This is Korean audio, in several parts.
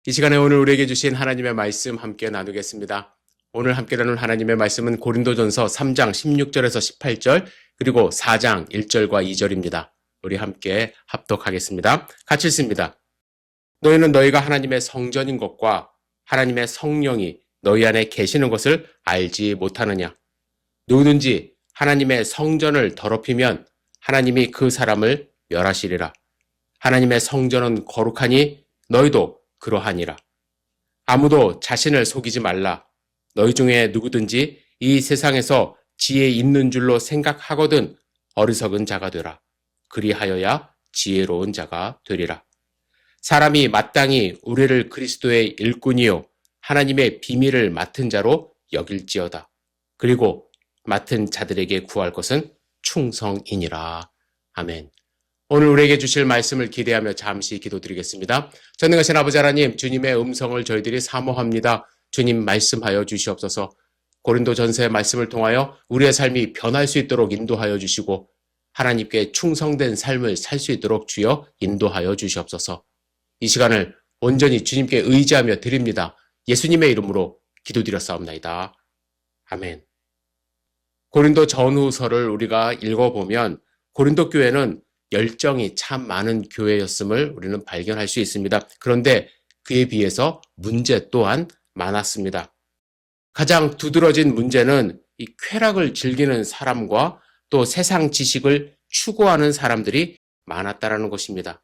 이 시간에 오늘 우리에게 주신 하나님의 말씀 함께 나누겠습니다. 오늘 함께 나눌 하나님의 말씀은 고린도전서 3장 16절에서 18절 그리고 4장 1절과 2절입니다. 우리 함께 합독하겠습니다. 같이 읽습니다. 너희는 너희가 하나님의 성전인 것과 하나님의 성령이 너희 안에 계시는 것을 알지 못하느냐? 누구든지 하나님의 성전을 더럽히면 하나님이 그 사람을 멸하시리라. 하나님의 성전은 거룩하니 너희도 그러하니라. 아무도 자신을 속이지 말라. 너희 중에 누구든지 이 세상에서 지혜 있는 줄로 생각하거든 어리석은 자가 되라. 그리하여야 지혜로운 자가 되리라. 사람이 마땅히 우리를 그리스도의 일꾼이요 하나님의 비밀을 맡은 자로 여길지어다. 그리고 맡은 자들에게 구할 것은 충성이니라. 아멘. 오늘 우리에게 주실 말씀을 기대하며 잠시 기도드리겠습니다. 전능하신 아버지 하나님, 주님의 음성을 저희들이 사모합니다. 주님 말씀하여 주시옵소서. 고린도전서의 말씀을 통하여 우리의 삶이 변할 수 있도록 인도하여 주시고 하나님께 충성된 삶을 살 수 있도록 주여 인도하여 주시옵소서. 이 시간을 온전히 주님께 의지하며 드립니다. 예수님의 이름으로 기도드렸사옵나이다. 아멘. 고린도 전후서를 우리가 읽어보면 고린도 교회는 열정이 참 많은 교회였음을 우리는 발견할 수 있습니다. 그런데 그에 비해서 문제 또한 많았습니다. 가장 두드러진 문제는 이 쾌락을 즐기는 사람과 또 세상 지식을 추구하는 사람들이 많았다는 것입니다.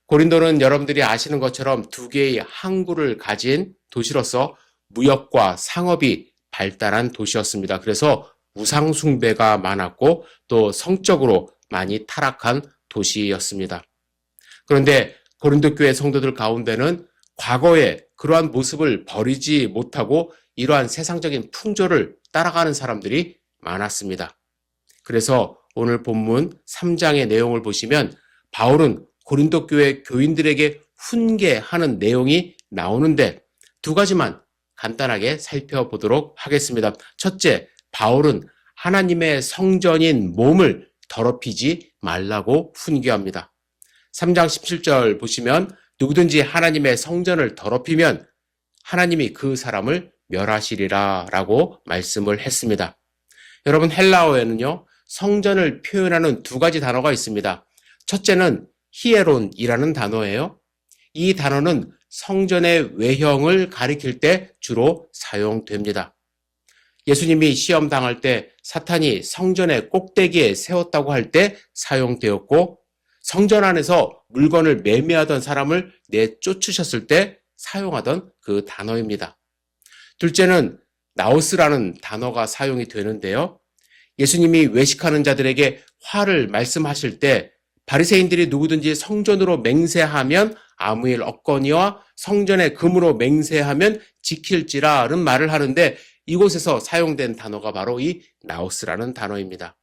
고린도는 여러분들이 아시는 것처럼 두 개의 항구를 가진 도시로서 무역과 상업이 발달한 도시였습니다. 그래서 우상 숭배가 많았고 또 성적으로 많이 타락한 도시였습니다. 그런데 고린도 교회 성도들 가운데는 과거에 그러한 모습을 버리지 못하고 이러한 세상적인 풍조를 따라가는 사람들이 많았습니다. 그래서 오늘 본문 3장의 내용을 보시면 바울은 고린도 교회 교인들에게 훈계하는 내용이 나오는데 두 가지만 간단하게 살펴보도록 하겠습니다. 첫째, 바울은 하나님의 성전인 몸을 더럽히지 말라고 훈계합니다. 3장 17절 보시면 누구든지 하나님의 성전을 더럽히면 하나님이 그 사람을 멸하시리라 라고 말씀을 했습니다. 여러분, 헬라어에는요, 성전을 표현하는 두 가지 단어가 있습니다. 첫째는 히에론이라는 단어예요. 이 단어는 성전의 외형을 가리킬 때 주로 사용됩니다. 예수님이 시험 당할 때 사탄이 성전의 꼭대기에 세웠다고 할 때 사용되었고 성전 안에서 물건을 매매하던 사람을 내쫓으셨을 때 사용하던 그 단어입니다. 둘째는 나우스라는 단어가 사용이 되는데요. 예수님이 외식하는 자들에게 화를 말씀하실 때 바리새인들이 누구든지 성전으로 맹세하면 아무 일 없거니와 성전의 금으로 맹세하면 지킬지라는 말을 하는데 이곳에서 사용된 단어가 바로 이 나우스라는 단어입니다.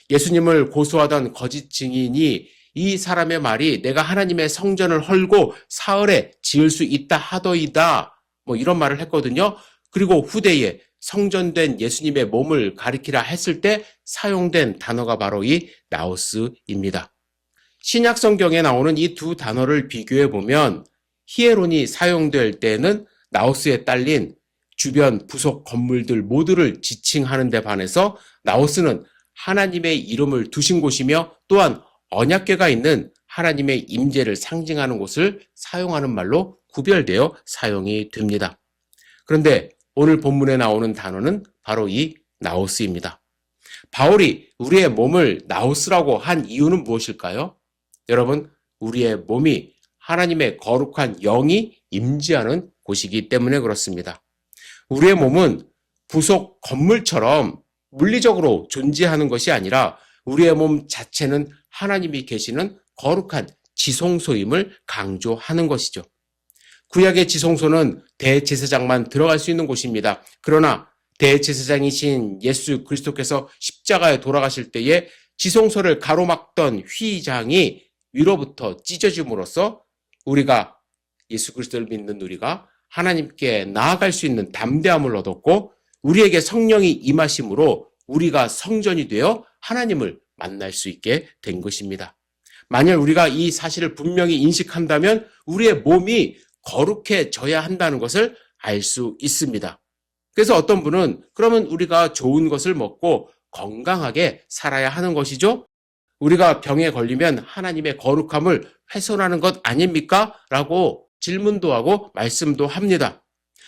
예수님을 고소하던 거짓 증인이 이 사람의 말이 내가 하나님의 성전을 헐고 사흘에 지을 수 있다 하더이다 이런 말을 했거든요. 그리고 후대에 성전된 예수님의 몸을 가리키라 했을 때 사용된 단어가 바로 이 나우스입니다. 신약 성경에 나오는 이 두 단어를 비교해 보면 히에론이 사용될 때는 나우스에 딸린 주변 부속 건물들 모두를 지칭하는 데 반해서 나우스는 하나님의 이름을 두신 곳이며 또한 언약궤가 있는 하나님의 임재를 상징하는 곳을 사용하는 말로 구별되어 사용이 됩니다. 그런데 오늘 본문에 나오는 단어는 바로 이 나우스입니다. 바울이 우리의 몸을 나우스라고 한 이유는 무엇일까요? 여러분, 우리의 몸이 하나님의 거룩한 영이 임재하는 곳이기 때문에 그렇습니다. 우리의 몸은 부속 건물처럼 물리적으로 존재하는 것이 아니라 우리의 몸 자체는 하나님이 계시는 거룩한 지성소임을 강조하는 것이죠. 구약의 지성소는 대제사장만 들어갈 수 있는 곳입니다. 그러나 대제사장이신 예수 그리스도께서 십자가에 돌아가실 때에 지성소를 가로막던 휘장이 위로부터 찢어짐으로써 우리가 예수 그리스도를 믿는 우리가 하나님께 나아갈 수 있는 담대함을 얻었고 우리에게 성령이 임하심으로 우리가 성전이 되어 하나님을 만날 수 있게 된 것입니다. 만약 우리가 이 사실을 분명히 인식한다면 우리의 몸이 거룩해져야 한다는 것을 알 수 있습니다. 그래서 어떤 분은 그러면 우리가 좋은 것을 먹고 건강하게 살아야 하는 것이죠? 우리가 병에 걸리면 하나님의 거룩함을 훼손하는 것 아닙니까? 라고 질문도 하고 말씀도 합니다.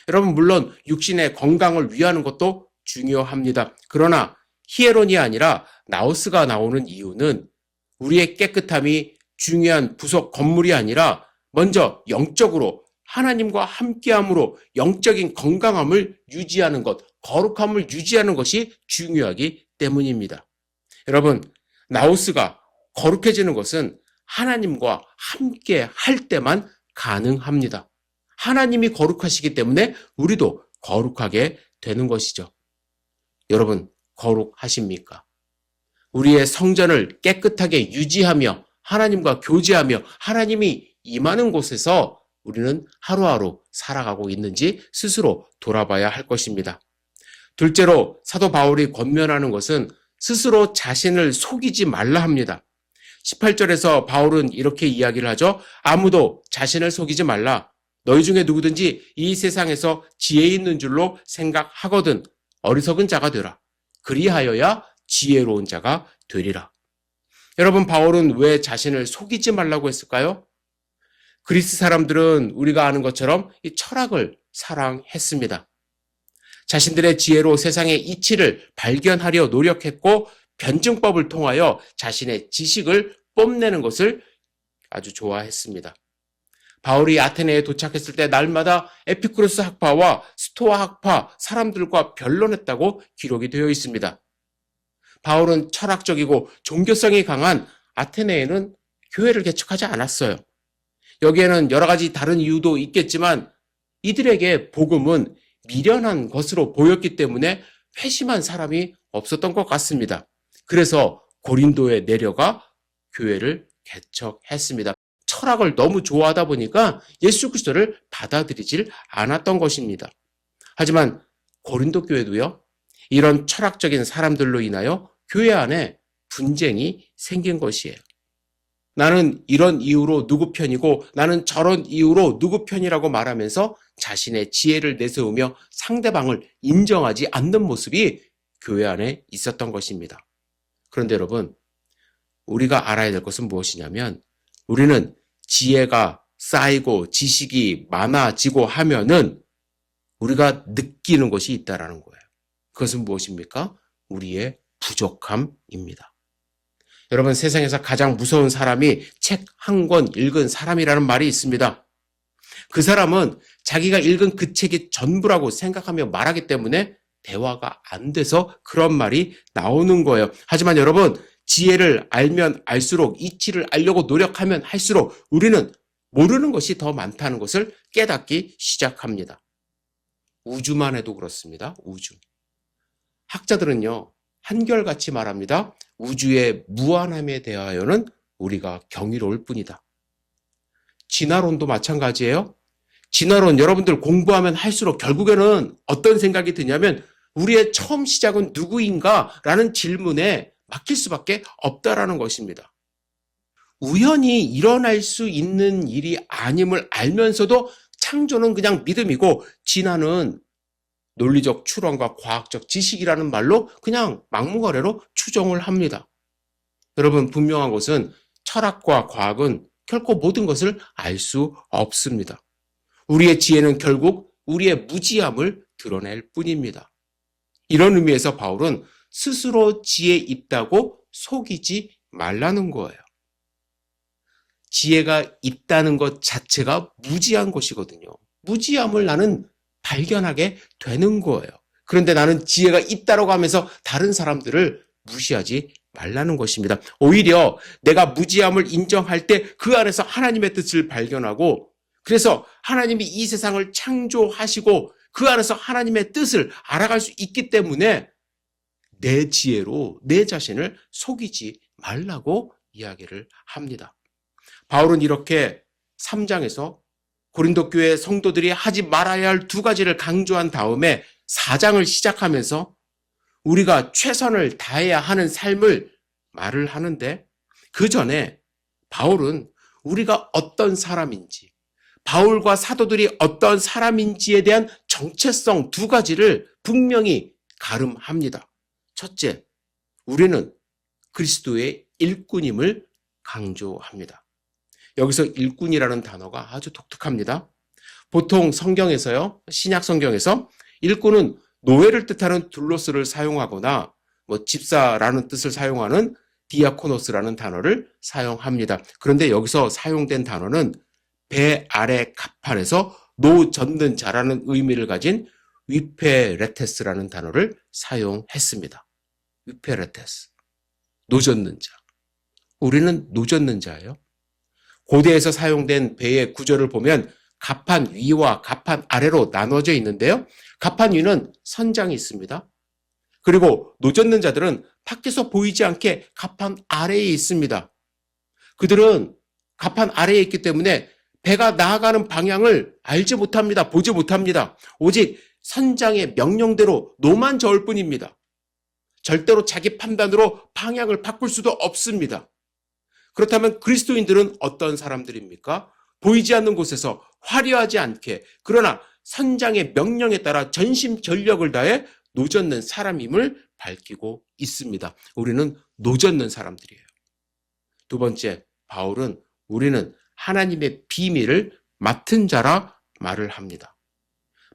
여러분, 물론 육신의 건강을 위하는 것도 중요합니다. 그러나 히에론이 아니라 나우스가 나오는 이유는 우리의 깨끗함이 중요한 부속 건물이 아니라 먼저 영적으로 하나님과 함께함으로 영적인 건강함을 유지하는 것, 거룩함을 유지하는 것이 중요하기 때문입니다. 여러분, 나우스가 거룩해지는 것은 하나님과 함께 할 때만 가능합니다. 하나님이 거룩하시기 때문에 우리도 거룩하게 되는 것이죠. 여러분, 거룩하십니까? 우리의 성전을 깨끗하게 유지하며 하나님과 교제하며 하나님이 임하는 곳에서 우리는 하루하루 살아가고 있는지 스스로 돌아봐야 할 것입니다. 둘째로 사도 바울이 권면하는 것은 스스로 자신을 속이지 말라 합니다. 18절에서 바울은 이렇게 이야기를 하죠. 아무도 자신을 속이지 말라. 너희 중에 누구든지 이 세상에서 지혜 있는 줄로 생각하거든 어리석은 자가 되라. 그리하여야 지혜로운 자가 되리라. 여러분, 바울은 왜 자신을 속이지 말라고 했을까요? 그리스 사람들은 우리가 아는 것처럼 이 철학을 사랑했습니다. 자신들의 지혜로 세상의 이치를 발견하려 노력했고 변증법을 통하여 자신의 지식을 뽐내는 것을 아주 좋아했습니다. 바울이 아테네에 도착했을 때 날마다 에피쿠로스 학파와 스토아 학파 사람들과 변론했다고 기록이 되어 있습니다. 바울은 철학적이고 종교성이 강한 아테네에는 교회를 개척하지 않았어요. 여기에는 여러 가지 다른 이유도 있겠지만 이들에게 복음은 미련한 것으로 보였기 때문에 회심한 사람이 없었던 것 같습니다. 그래서 고린도에 내려가 교회를 개척했습니다. 철학을 너무 좋아하다 보니까 예수 그리스도를 받아들이질 않았던 것입니다. 하지만 고린도 교회도요, 이런 철학적인 사람들로 인하여 교회 안에 분쟁이 생긴 것이에요. 나는 이런 이유로 누구 편이고 나는 저런 이유로 누구 편이라고 말하면서 자신의 지혜를 내세우며 상대방을 인정하지 않는 모습이 교회 안에 있었던 것입니다. 그런데 여러분, 우리가 알아야 될 것은 무엇이냐면 우리는 지혜가 쌓이고 지식이 많아지고 하면은 우리가 느끼는 것이 있다라는 거예요. 그것은 무엇입니까? 우리의 부족함입니다. 여러분, 세상에서 가장 무서운 사람이 책 한 권 읽은 사람이라는 말이 있습니다. 그 사람은 자기가 읽은 그 책이 전부라고 생각하며 말하기 때문에 대화가 안 돼서 그런 말이 나오는 거예요. 하지만 여러분, 지혜를 알면 알수록 이치를 알려고 노력하면 할수록 우리는 모르는 것이 더 많다는 것을 깨닫기 시작합니다. 우주만 해도 그렇습니다. 우주. 학자들은요, 한결같이 말합니다. 우주의 무한함에 대하여는 우리가 경이로울 뿐이다. 진화론도 마찬가지예요. 진화론 여러분들 공부하면 할수록 결국에는 어떤 생각이 드냐면 우리의 처음 시작은 누구인가? 라는 질문에 막힐 수밖에 없다라는 것입니다. 우연히 일어날 수 있는 일이 아님을 알면서도 창조는 그냥 믿음이고 진화는 논리적 추론과 과학적 지식이라는 말로 그냥 막무가내로 추정을 합니다. 여러분, 분명한 것은 철학과 과학은 결코 모든 것을 알 수 없습니다. 우리의 지혜는 결국 우리의 무지함을 드러낼 뿐입니다. 이런 의미에서 바울은 스스로 지혜 있다고 속이지 말라는 거예요. 지혜가 있다는 것 자체가 무지한 것이거든요. 무지함을 나는 발견하게 되는 거예요. 그런데 나는 지혜가 있다라고 하면서 다른 사람들을 무시하지 말라는 것입니다. 오히려 내가 무지함을 인정할 때 그 안에서 하나님의 뜻을 발견하고 그래서 하나님이 이 세상을 창조하시고 그 안에서 하나님의 뜻을 알아갈 수 있기 때문에 내 지혜로 내 자신을 속이지 말라고 이야기를 합니다. 바울은 이렇게 3장에서 고린도 교회 성도들이 하지 말아야 할 두 가지를 강조한 다음에 4장을 시작하면서 우리가 최선을 다해야 하는 삶을 말을 하는데 그 전에 바울은 우리가 어떤 사람인지 바울과 사도들이 어떤 사람인지에 대한 정체성 두 가지를 분명히 가름합니다. 첫째, 우리는 그리스도의 일꾼임을 강조합니다. 여기서 일꾼이라는 단어가 아주 독특합니다. 보통 성경에서요, 신약 성경에서 일꾼은 노예를 뜻하는 둘로스를 사용하거나 집사라는 뜻을 사용하는 디아코노스라는 단어를 사용합니다. 그런데 여기서 사용된 단어는 배 아래 갑판에서 노 젓는 자라는 의미를 가진 위페레테스라는 단어를 사용했습니다. 위페레테스, 노 젓는 자. 우리는 노 젓는 자예요. 고대에서 사용된 배의 구조를 보면 갑판 위와 갑판 아래로 나눠져 있는데요. 갑판 위는 선장이 있습니다. 그리고 노 젓는 자들은 밖에서 보이지 않게 갑판 아래에 있습니다. 그들은 갑판 아래에 있기 때문에 배가 나아가는 방향을 알지 못합니다. 보지 못합니다. 오직 선장의 명령대로 노만 저을 뿐입니다. 절대로 자기 판단으로 방향을 바꿀 수도 없습니다. 그렇다면 그리스도인들은 어떤 사람들입니까? 보이지 않는 곳에서 화려하지 않게, 그러나 선장의 명령에 따라 전심전력을 다해 노 젓는 사람임을 밝히고 있습니다. 우리는 노 젓는 사람들이에요. 두 번째, 바울은 우리는 하나님의 비밀을 맡은 자라 말을 합니다.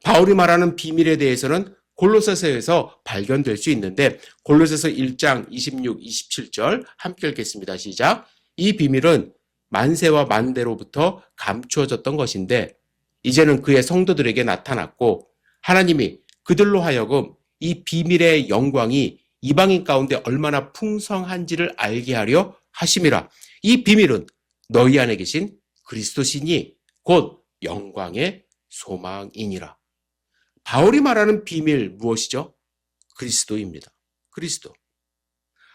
바울이 말하는 비밀에 대해서는 골로새서에서 발견될 수 있는데 골로새서 1장 26, 27절 함께 읽겠습니다. 시작. 이 비밀은 만세와 만대로부터 감추어졌던 것인데 이제는 그의 성도들에게 나타났고 하나님이 그들로 하여금 이 비밀의 영광이 이방인 가운데 얼마나 풍성한지를 알게 하려 하심이라. 이 비밀은 너희 안에 계신 그리스도시니 곧 영광의 소망이니라. 바울이 말하는 비밀 무엇이죠? 그리스도입니다. 그리스도.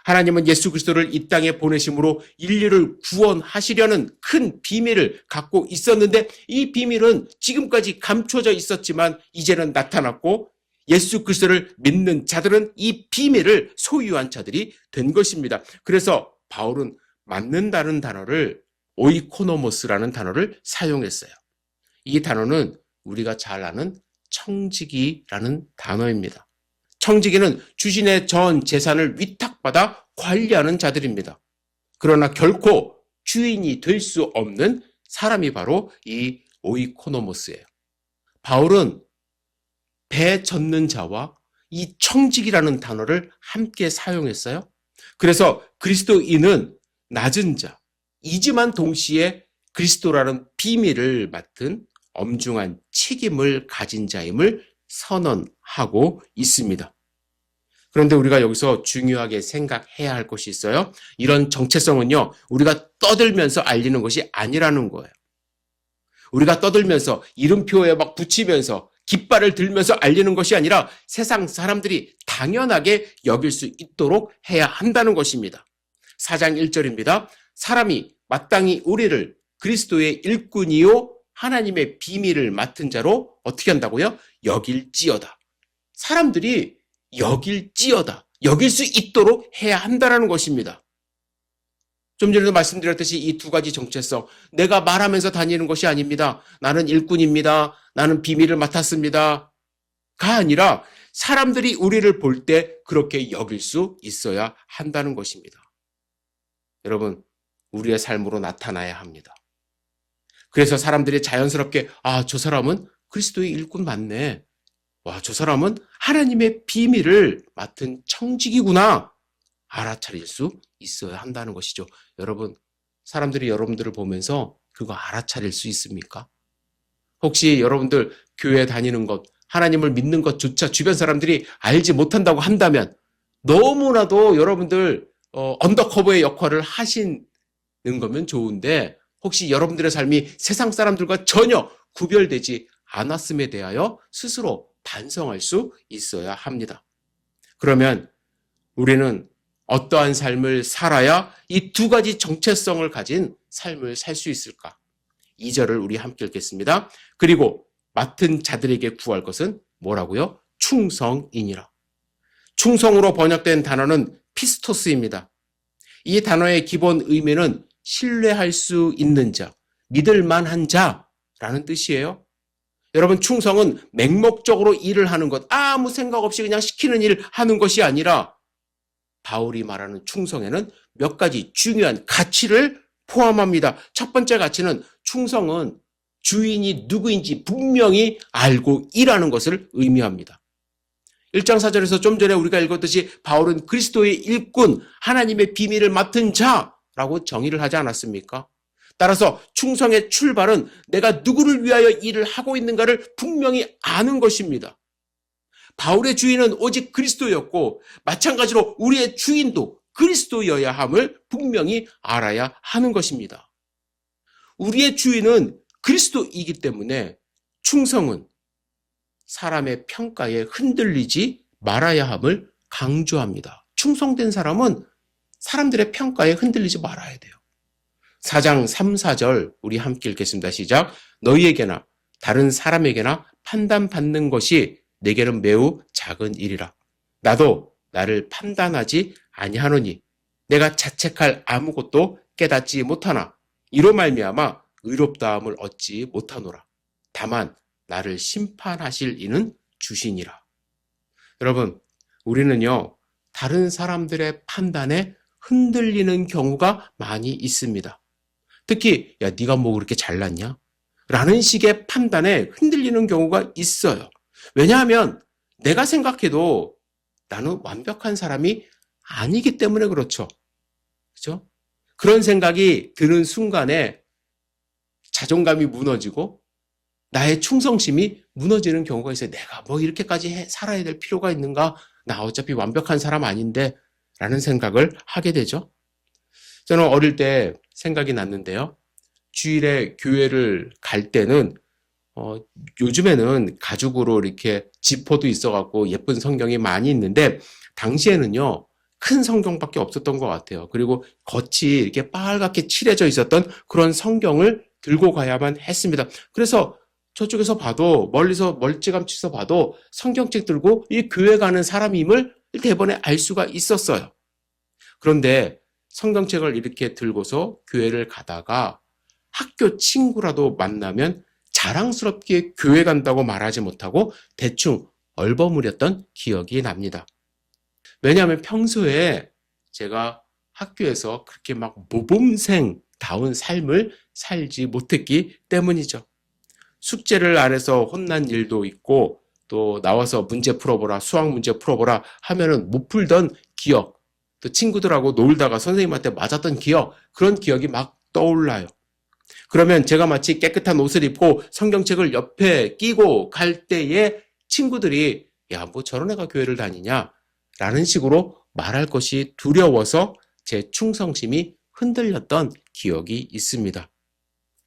하나님은 예수 그리스도를 이 땅에 보내심으로 인류를 구원하시려는 큰 비밀을 갖고 있었는데 이 비밀은 지금까지 감춰져 있었지만 이제는 나타났고 예수 그리스도를 믿는 자들은 이 비밀을 소유한 자들이 된 것입니다. 그래서 바울은 맡는다는 단어를 오이코노모스라는 단어를 사용했어요. 이 단어는 우리가 잘 아는 청지기라는 단어입니다. 청지기는 주신의 전 재산을 위탁받아 관리하는 자들입니다. 그러나 결코 주인이 될 수 없는 사람이 바로 이 오이코노모스예요. 바울은 배 젓는 자와 이 청지기라는 단어를 함께 사용했어요. 그래서 그리스도인은 낮은 자, 이지만 동시에 그리스도라는 비밀을 맡은 엄중한 책임을 가진 자임을 선언하고 있습니다. 그런데 우리가 여기서 중요하게 생각해야 할 것이 있어요. 이런 정체성은요, 우리가 떠들면서 알리는 것이 아니라는 거예요. 우리가 떠들면서 이름표에 막 붙이면서 깃발을 들면서 알리는 것이 아니라 세상 사람들이 당연하게 여길 수 있도록 해야 한다는 것입니다. 4장 1절입니다. 사람이 마땅히 우리를 그리스도의 일꾼이요 하나님의 비밀을 맡은 자로 어떻게 한다고요? 여길지어다. 사람들이 여길지어다. 여길 수 있도록 해야 한다는 것입니다. 좀 전에도 말씀드렸듯이 이 두 가지 정체성, 내가 말하면서 다니는 것이 아닙니다. 나는 일꾼입니다. 나는 비밀을 맡았습니다. 가 아니라 사람들이 우리를 볼 때 그렇게 여길 수 있어야 한다는 것입니다. 여러분, 우리의 삶으로 나타나야 합니다. 그래서 사람들이 자연스럽게 저 사람은 그리스도의 일꾼 맞네. 저 사람은 하나님의 비밀을 맡은 청지기구나. 알아차릴 수 있어야 한다는 것이죠. 여러분, 사람들이 여러분들을 보면서 그거 알아차릴 수 있습니까? 혹시 여러분들 교회 다니는 것, 하나님을 믿는 것조차 주변 사람들이 알지 못한다고 한다면 너무나도 여러분들 언더커버의 역할을 하시는 거면 좋은데 혹시 여러분들의 삶이 세상 사람들과 전혀 구별되지 않았음에 대하여 스스로 반성할 수 있어야 합니다. 그러면 우리는 어떠한 삶을 살아야 이 두 가지 정체성을 가진 삶을 살 수 있을까? 2절을 우리 함께 읽겠습니다. 그리고 맡은 자들에게 구할 것은 뭐라고요? 충성이니라. 충성으로 번역된 단어는 피스토스입니다. 이 단어의 기본 의미는 신뢰할 수 있는 자, 믿을 만한 자 라는 뜻이에요. 여러분, 충성은 맹목적으로 일을 하는 것, 아무 생각 없이 그냥 시키는 일 하는 것이 아니라 바울이 말하는 충성에는 몇 가지 중요한 가치를 포함합니다. 첫 번째 가치는 충성은 주인이 누구인지 분명히 알고 일하는 것을 의미합니다. 1장 4절에서 좀 전에 우리가 읽었듯이 바울은 그리스도의 일꾼, 하나님의 비밀을 맡은 자라고 정의를 하지 않았습니까? 따라서 충성의 출발은 내가 누구를 위하여 일을 하고 있는가를 분명히 아는 것입니다. 바울의 주인은 오직 그리스도였고 마찬가지로 우리의 주인도 그리스도여야 함을 분명히 알아야 하는 것입니다. 우리의 주인은 그리스도이기 때문에 충성은 사람의 평가에 흔들리지 말아야 함을 강조합니다. 충성된 사람은 사람들의 평가에 흔들리지 말아야 돼요. 4장 3, 4절 우리 함께 읽겠습니다. 시작. 너희에게나 다른 사람에게나 판단받는 것이 내게는 매우 작은 일이라. 나도 나를 판단하지 아니하노니 내가 자책할 아무것도 깨닫지 못하나 이로 말미암아 의롭다함을 얻지 못하노라. 다만 나를 심판하실 이는 주시니라. 여러분, 우리는요 다른 사람들의 판단에 흔들리는 경우가 많이 있습니다. 특히 야 네가 뭐 그렇게 잘났냐? 라는 식의 판단에 흔들리는 경우가 있어요. 왜냐하면 내가 생각해도 나는 완벽한 사람이 아니기 때문에 그렇죠. 그렇죠? 그런 생각이 드는 순간에 자존감이 무너지고 나의 충성심이 무너지는 경우가 있어요. 내가 뭐 이렇게까지 살아야 될 필요가 있는가? 나 어차피 완벽한 사람 아닌데 라는 생각을 하게 되죠. 저는 어릴 때 생각이 났는데요. 주일에 교회를 갈 때는 요즘에는 가죽으로 이렇게 지퍼도 있어갖고 예쁜 성경이 많이 있는데 당시에는요 큰 성경밖에 없었던 것 같아요. 그리고 겉이 이렇게 빨갛게 칠해져 있었던 그런 성경을 들고 가야만 했습니다. 그래서 저쪽에서 봐도 멀리서 멀찌감치서 봐도 성경책 들고 이 교회 가는 사람임을 대번에 알 수가 있었어요. 그런데 성경책을 이렇게 들고서 교회를 가다가 학교 친구라도 만나면 자랑스럽게 교회 간다고 말하지 못하고 대충 얼버무렸던 기억이 납니다. 왜냐하면 평소에 제가 학교에서 그렇게 막 모범생다운 삶을 살지 못했기 때문이죠. 숙제를 안 해서 혼난 일도 있고 또 나와서 문제 풀어보라, 수학 문제 풀어보라 하면은 못 풀던 기억, 또 친구들하고 놀다가 선생님한테 맞았던 기억, 그런 기억이 막 떠올라요. 그러면 제가 마치 깨끗한 옷을 입고 성경책을 옆에 끼고 갈 때에 친구들이 야, 뭐 저런 애가 교회를 다니냐? 라는 식으로 말할 것이 두려워서 제 충성심이 흔들렸던 기억이 있습니다.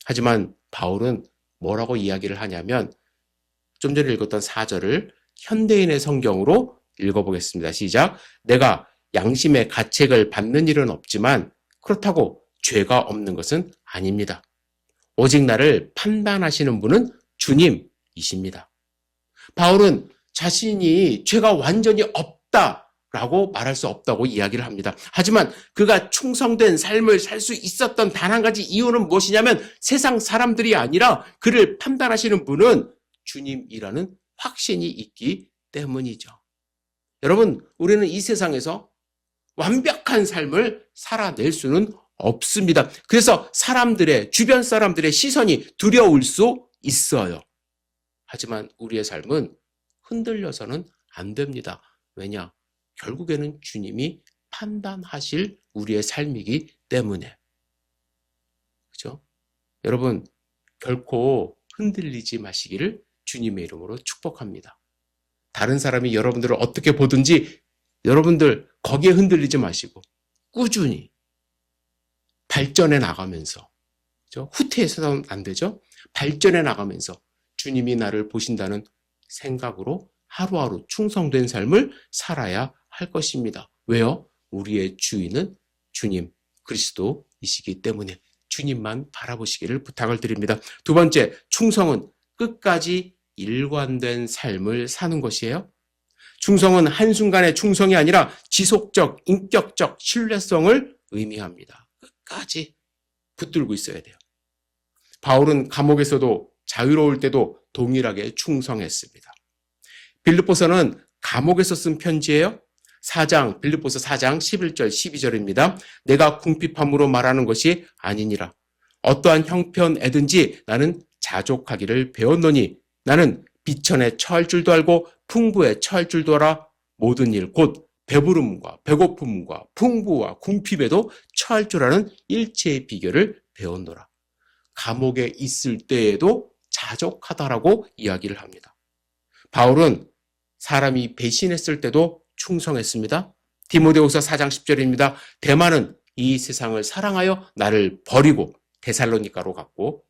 하지만 바울은 뭐라고 이야기를 하냐면 좀 전에 읽었던 4절을 현대인의 성경으로 읽어보겠습니다. 시작. 내가 양심의 가책을 받는 일은 없지만 그렇다고 죄가 없는 것은 아닙니다. 오직 나를 판단하시는 분은 주님이십니다. 바울은 자신이 죄가 완전히 없다라고 말할 수 없다고 이야기를 합니다. 하지만 그가 충성된 삶을 살 수 있었던 단 한 가지 이유는 무엇이냐면 세상 사람들이 아니라 그를 판단하시는 분은 주님이라는 확신이 있기 때문이죠. 여러분, 우리는 이 세상에서 완벽한 삶을 살아낼 수는 없습니다. 그래서 주변 사람들의 시선이 두려울 수 있어요. 하지만 우리의 삶은 흔들려서는 안 됩니다. 왜냐? 결국에는 주님이 판단하실 우리의 삶이기 때문에. 그죠? 여러분, 결코 흔들리지 마시기를 주님의 이름으로 축복합니다. 다른 사람이 여러분들을 어떻게 보든지 여러분들 거기에 흔들리지 마시고 꾸준히 발전해 나가면서, 그죠? 후퇴해서는 안 되죠? 발전해 나가면서 주님이 나를 보신다는 생각으로 하루하루 충성된 삶을 살아야 할 것입니다. 왜요? 우리의 주인은 주님, 그리스도이시기 때문에 주님만 바라보시기를 부탁을 드립니다. 두 번째, 충성은 끝까지 일관된 삶을 사는 것이에요. 충성은 한순간의 충성이 아니라 지속적, 인격적 신뢰성을 의미합니다. 끝까지 붙들고 있어야 돼요. 바울은 감옥에서도 자유로울 때도 동일하게 충성했습니다. 빌립보서는 감옥에서 쓴 편지예요. 빌립보서 4장 11절 12절입니다. 내가 궁핍함으로 말하는 것이 아니니라. 어떠한 형편에든지 나는 자족하기를 배웠노니 나는 비천에 처할 줄도 알고 풍부에 처할 줄도 알아. 모든 일 곧 배부름과 배고픔과 풍부와 궁핍에도 처할 줄 아는 일체의 비결을 배웠노라. 감옥에 있을 때에도 자족하다라고 이야기를 합니다. 바울은 사람이 배신했을 때도 충성했습니다. 디모데후서 4장 10절입니다. 데마는 이 세상을 사랑하여 나를 버리고 데살로니가로 갔고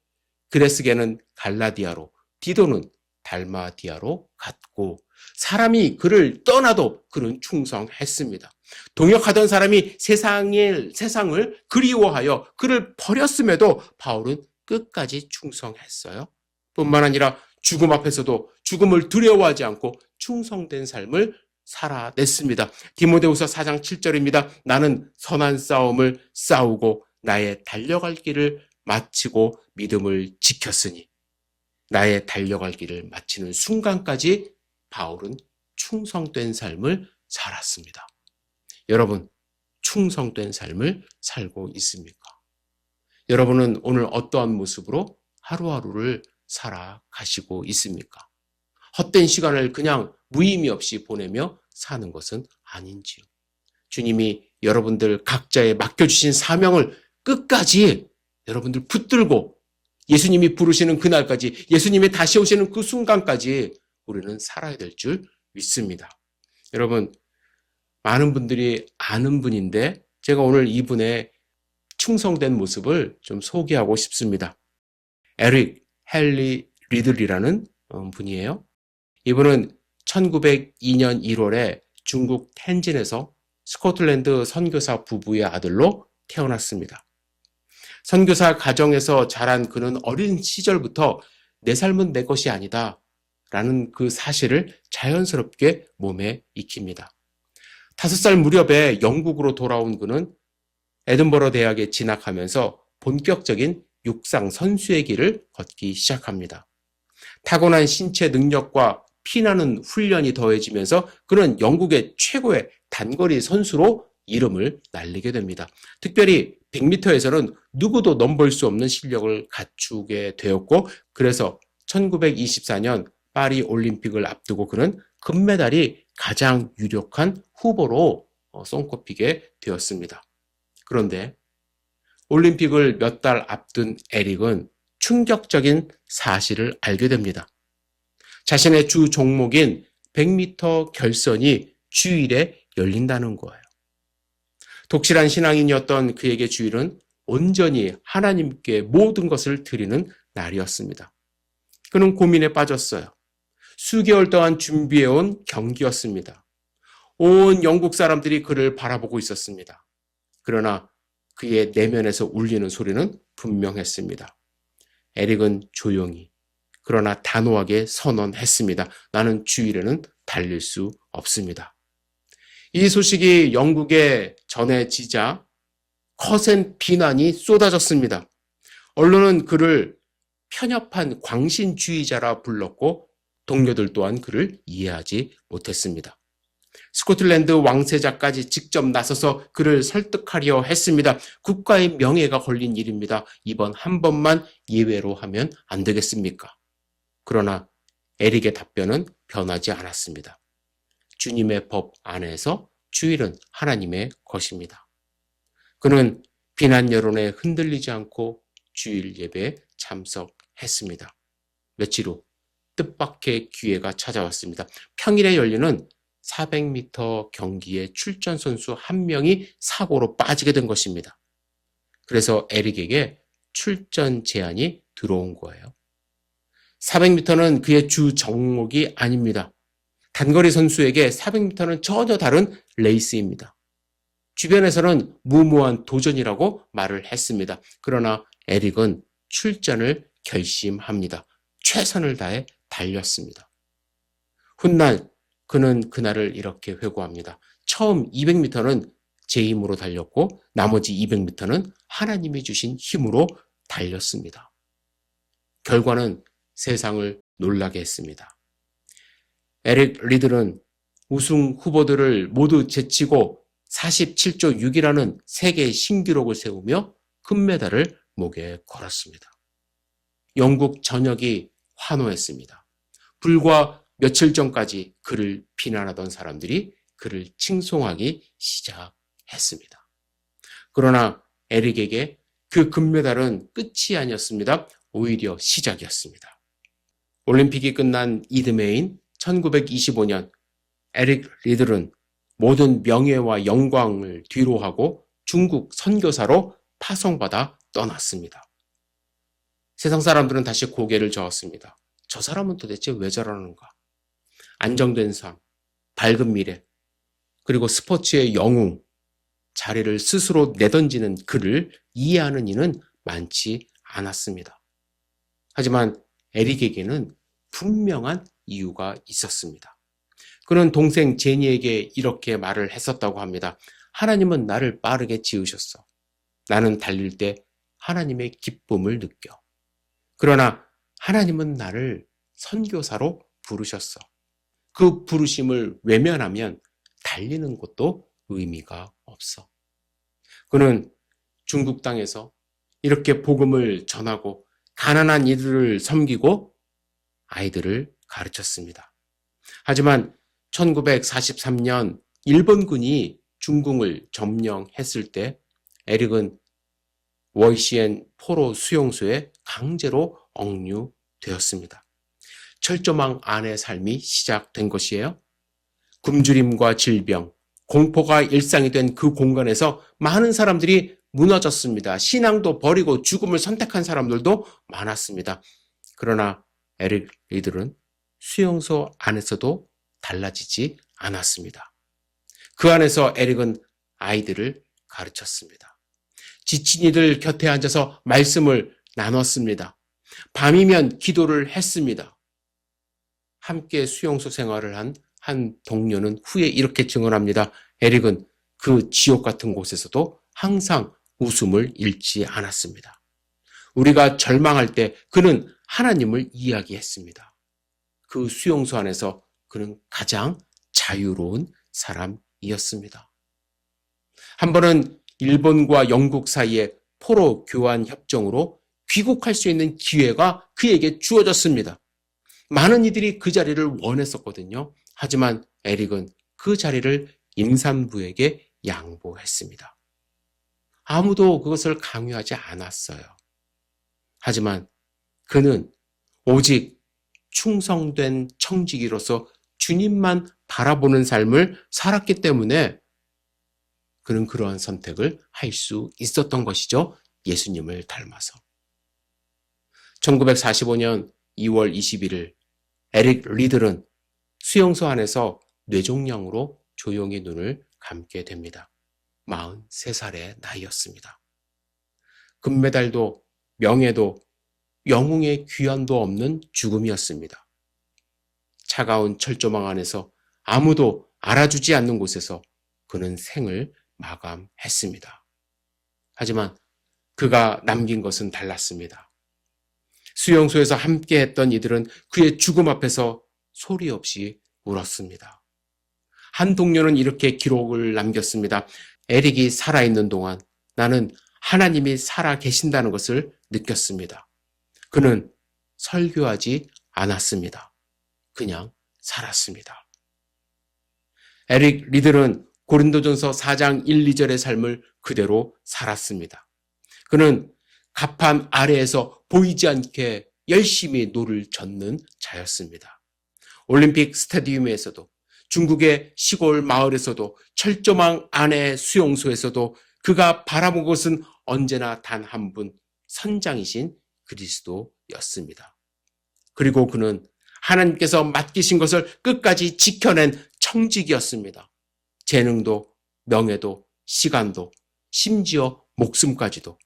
그레스게는 갈라디아로, 디도는 달마디아로 갔고 사람이 그를 떠나도 그는 충성했습니다. 동역하던 사람이 세상을 그리워하여 그를 버렸음에도 바울은 끝까지 충성했어요. 뿐만 아니라 죽음 앞에서도 죽음을 두려워하지 않고 충성된 삶을 살아냈습니다. 디모데후서 4장 7절입니다. 나는 선한 싸움을 싸우고 나의 달려갈 길을 마치고 믿음을 지켰으니 나의 달려갈 길을 마치는 순간까지 바울은 충성된 삶을 살았습니다. 여러분, 충성된 삶을 살고 있습니까? 여러분은 오늘 어떠한 모습으로 하루하루를 살아가시고 있습니까? 헛된 시간을 그냥 무의미 없이 보내며 사는 것은 아닌지요. 주님이 여러분들 각자에 맡겨주신 사명을 끝까지 여러분들 붙들고 예수님이 부르시는 그날까지, 예수님이 다시 오시는 그 순간까지 우리는 살아야 될 줄 믿습니다. 여러분, 많은 분들이 아는 분인데 제가 오늘 이분의 충성된 모습을 좀 소개하고 싶습니다. 에릭 헨리 리들이라는 분이에요. 이분은 1902년 1월에 중국 텐진에서 스코틀랜드 선교사 부부의 아들로 태어났습니다. 선교사 가정에서 자란 그는 어린 시절부터 내 삶은 내 것이 아니다 라는 그 사실을 자연스럽게 몸에 익힙니다. 5살 무렵에 영국으로 돌아온 그는 에든버러 대학에 진학하면서 본격적인 육상 선수의 길을 걷기 시작합니다. 타고난 신체 능력과 피나는 훈련이 더해지면서 그는 영국의 최고의 단거리 선수로 이름을 날리게 됩니다. 특별히 100m에서는 누구도 넘볼 수 없는 실력을 갖추게 되었고 그래서 1924년 파리 올림픽을 앞두고 그는 금메달이 가장 유력한 후보로 손꼽히게 되었습니다. 그런데 올림픽을 몇 달 앞둔 에릭은 충격적인 사실을 알게 됩니다. 자신의 주 종목인 100m 결선이 주일에 열린다는 거예요. 독실한 신앙인이었던 그에게 주일은 온전히 하나님께 모든 것을 드리는 날이었습니다. 그는 고민에 빠졌어요. 수개월 동안 준비해온 경기였습니다. 온 영국 사람들이 그를 바라보고 있었습니다. 그러나 그의 내면에서 울리는 소리는 분명했습니다. 에릭은 조용히 그러나 단호하게 선언했습니다. 나는 주일에는 달릴 수 없습니다. 이 소식이 영국에 전해지자 거센 비난이 쏟아졌습니다. 언론은 그를 편협한 광신주의자라 불렀고 동료들 또한 그를 이해하지 못했습니다. 스코틀랜드 왕세자까지 직접 나서서 그를 설득하려 했습니다. 국가의 명예가 걸린 일입니다. 이번 한 번만 예외로 하면 안 되겠습니까? 그러나 에릭의 답변은 변하지 않았습니다. 주님의 법 안에서 주일은 하나님의 것입니다. 그는 비난 여론에 흔들리지 않고 주일 예배에 참석했습니다. 며칠 후 뜻밖의 기회가 찾아왔습니다. 평일에 열리는 400m 경기에 출전 선수 한 명이 사고로 빠지게 된 것입니다. 그래서 에릭에게 출전 제안이 들어온 거예요. 400m는 그의 주 종목이 아닙니다. 단거리 선수에게 400m는 전혀 다른 레이스입니다. 주변에서는 무모한 도전이라고 말을 했습니다. 그러나 에릭은 출전을 결심합니다. 최선을 다해 달렸습니다. 훗날 그는 그날을 이렇게 회고합니다. 처음 200m는 제 힘으로 달렸고 나머지 200m는 하나님이 주신 힘으로 달렸습니다. 결과는 세상을 놀라게 했습니다. 에릭 리들은 우승 후보들을 모두 제치고 47조 6이라는 세계 신기록을 세우며 금메달을 목에 걸었습니다. 영국 전역이 환호했습니다. 불과 며칠 전까지 그를 비난하던 사람들이 그를 칭송하기 시작했습니다. 그러나 에릭에게 그 금메달은 끝이 아니었습니다. 오히려 시작이었습니다. 올림픽이 끝난 이듬해인 1925년 에릭 리들은 모든 명예와 영광을 뒤로하고 중국 선교사로 파송받아 떠났습니다. 세상 사람들은 다시 고개를 저었습니다. 저 사람은 도대체 왜 저러는가? 안정된 삶, 밝은 미래, 그리고 스포츠의 영웅, 자리를 스스로 내던지는 그를 이해하는 이는 많지 않았습니다. 하지만 에릭에게는 분명한 이유가 있었습니다. 그는 동생 제니에게 이렇게 말을 했었다고 합니다. 하나님은 나를 빠르게 지으셨어. 나는 달릴 때 하나님의 기쁨을 느껴. 그러나 하나님은 나를 선교사로 부르셨어. 그 부르심을 외면하면 달리는 것도 의미가 없어. 그는 중국 땅에서 이렇게 복음을 전하고 가난한 이들을 섬기고 아이들을 가르쳤습니다. 하지만 1943년 일본군이 중국을 점령했을 때 에릭은 워이시엔 포로 수용소에 강제로 억류되었습니다. 철조망 안의 삶이 시작된 것이에요. 굶주림과 질병, 공포가 일상이 된 그 공간에서 많은 사람들이 무너졌습니다. 신앙도 버리고 죽음을 선택한 사람들도 많았습니다. 그러나 에릭 리들은 수용소 안에서도 달라지지 않았습니다. 그 안에서 에릭은 아이들을 가르쳤습니다. 지친 이들 곁에 앉아서 말씀을 나눴습니다. 밤이면 기도를 했습니다. 함께 수용소 생활을 한 동료는 후에 이렇게 증언합니다. 에릭은 그 지옥 같은 곳에서도 항상 웃음을 잃지 않았습니다. 우리가 절망할 때 그는 하나님을 이야기했습니다. 그 수용소 안에서 그는 가장 자유로운 사람이었습니다. 한 번은 일본과 영국 사이에 포로 교환 협정으로 귀국할 수 있는 기회가 그에게 주어졌습니다. 많은 이들이 그 자리를 원했었거든요. 하지만 에릭은 그 자리를 임산부에게 양보했습니다. 아무도 그것을 강요하지 않았어요. 하지만 그는 오직 충성된 청지기로서 주님만 바라보는 삶을 살았기 때문에 그는 그러한 선택을 할 수 있었던 것이죠. 예수님을 닮아서. 1945년 2월 21일 에릭 리들은 수용소 안에서 뇌종양으로 조용히 눈을 감게 됩니다. 43살의 나이였습니다. 금메달도 명예도 영웅의 귀환도 없는 죽음이었습니다. 차가운 철조망 안에서 아무도 알아주지 않는 곳에서 그는 생을 마감했습니다. 하지만 그가 남긴 것은 달랐습니다. 수용소에서 함께 했던 이들은 그의 죽음 앞에서 소리 없이 울었습니다. 한 동료는 이렇게 기록을 남겼습니다. 에릭이 살아있는 동안 나는 하나님이 살아 계신다는 것을 느꼈습니다. 그는 설교하지 않았습니다. 그냥 살았습니다. 에릭 리들은 고린도전서 4장 1, 2절의 삶을 그대로 살았습니다. 그는 갑판 아래에서 보이지 않게 열심히 노를 젓는 자였습니다. 올림픽 스타디움에서도 중국의 시골 마을에서도 철조망 안의 수용소에서도 그가 바라본 것은 언제나 단 한 분, 선장이신 그리스도였습니다. 그리고 그는 하나님께서 맡기신 것을 끝까지 지켜낸 청직이었습니다. 재능도, 명예도, 시간도, 심지어 목숨까지도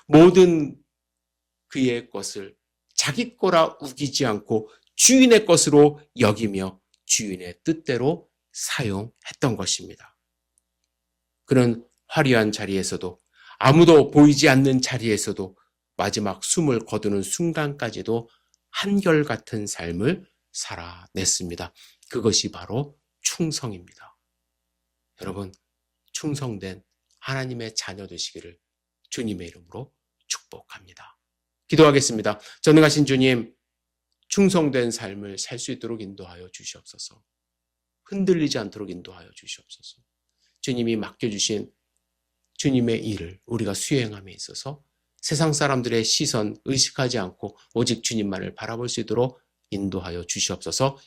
모든 그의 것을 자기 거라 우기지 않고 주인의 것으로 여기며 주인의 뜻대로 사용했던 것입니다. 그는 화려한 자리에서도 아무도 보이지 않는 자리에서도 마지막 숨을 거두는 순간까지도 한결같은 삶을 살아냈습니다. 그것이 바로 충성입니다. 여러분, 충성된 하나님의 자녀 되시기를 주님의 이름으로 축복합니다. 기도하겠습니다. 전능하신 주님, 충성된 삶을 살 수 있도록 인도하여 주시옵소서. 흔들리지 않도록 인도하여 주시옵소서. 주님이 맡겨주신 주님의 일을 우리가 수행함에 있어서 세상 사람들의 시선 의식하지 않고 오직 주님만을 바라볼 수 있도록 인도하여 주시옵소서.